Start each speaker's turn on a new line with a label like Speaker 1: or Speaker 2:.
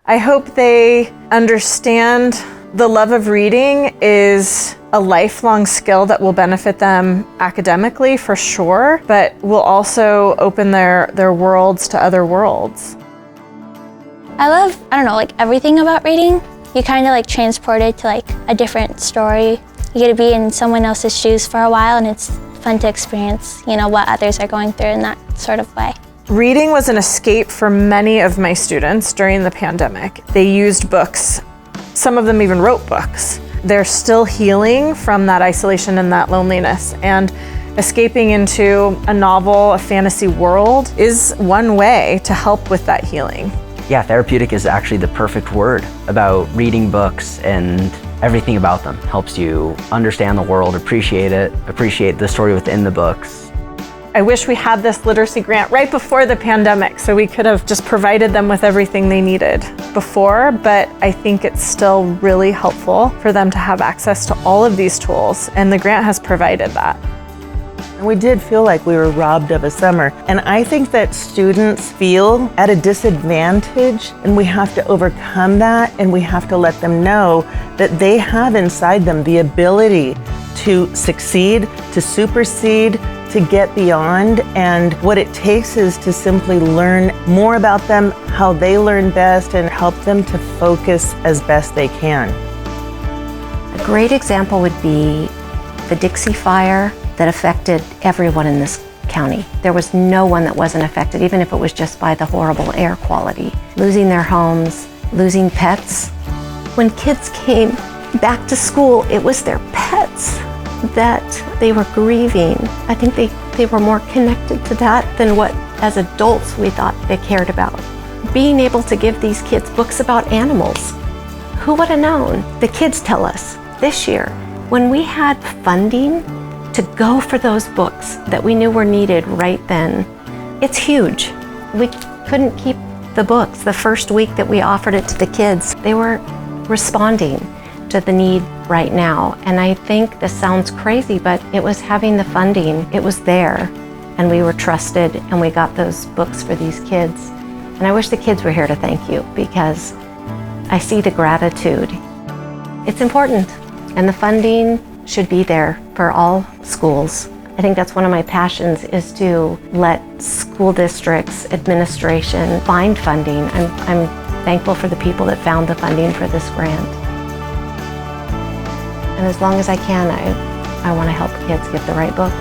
Speaker 1: I hope they understand the love of reading is a lifelong skill that will benefit them academically for sure, but will also open their worlds to other worlds.
Speaker 2: I love, like everything about reading. You kind of like transported to like a different story. You get to be in someone else's shoes for a while, and it's fun to experience, what others are going through in that sort of way.
Speaker 1: Reading was an escape for many of my students during the pandemic. They used books. Some of them even wrote books. They're still healing from that isolation and that loneliness, and escaping into a novel, a fantasy world is one way to help with that healing.
Speaker 3: Yeah, therapeutic is actually the perfect word about reading books, and everything about them helps you understand the world, appreciate it, appreciate the story within the books.
Speaker 1: I wish we had this literacy grant right before the pandemic, so we could have just provided them with everything they needed before, but I think it's still really helpful for them to have access to all of these tools, and the grant has provided that.
Speaker 4: We did feel like we were robbed of a summer, and I think that students feel at a disadvantage, and we have to overcome that, and we have to let them know that they have inside them the ability to succeed, to supersede, to get beyond, and what it takes is to simply learn more about them, how they learn best, and help them to focus as best they can.
Speaker 5: A great example would be the Dixie Fire that affected everyone in this county. There was no one that wasn't affected, even if it was just by the horrible air quality. Losing their homes, losing pets. When kids came back to school, it was their pets that they were grieving. I think they were more connected to that than what, as adults, we thought they cared about. Being able to give these kids books about animals. Who would have known? The kids tell us this year, when we had funding to go for those books that we knew were needed right then, it's huge. We couldn't keep the books. The first week that we offered it to the kids, they were responding to the need right now. And I think this sounds crazy, but it was having the funding. It was there, and we were trusted, and we got those books for these kids. And I wish the kids were here to thank you, because I see the gratitude. It's important, and the funding should be there for all schools. I think that's one of my passions, is to let school districts, administration find funding. I'm thankful for the people that found the funding for this grant. And as long as I can, I want to help kids get the right books.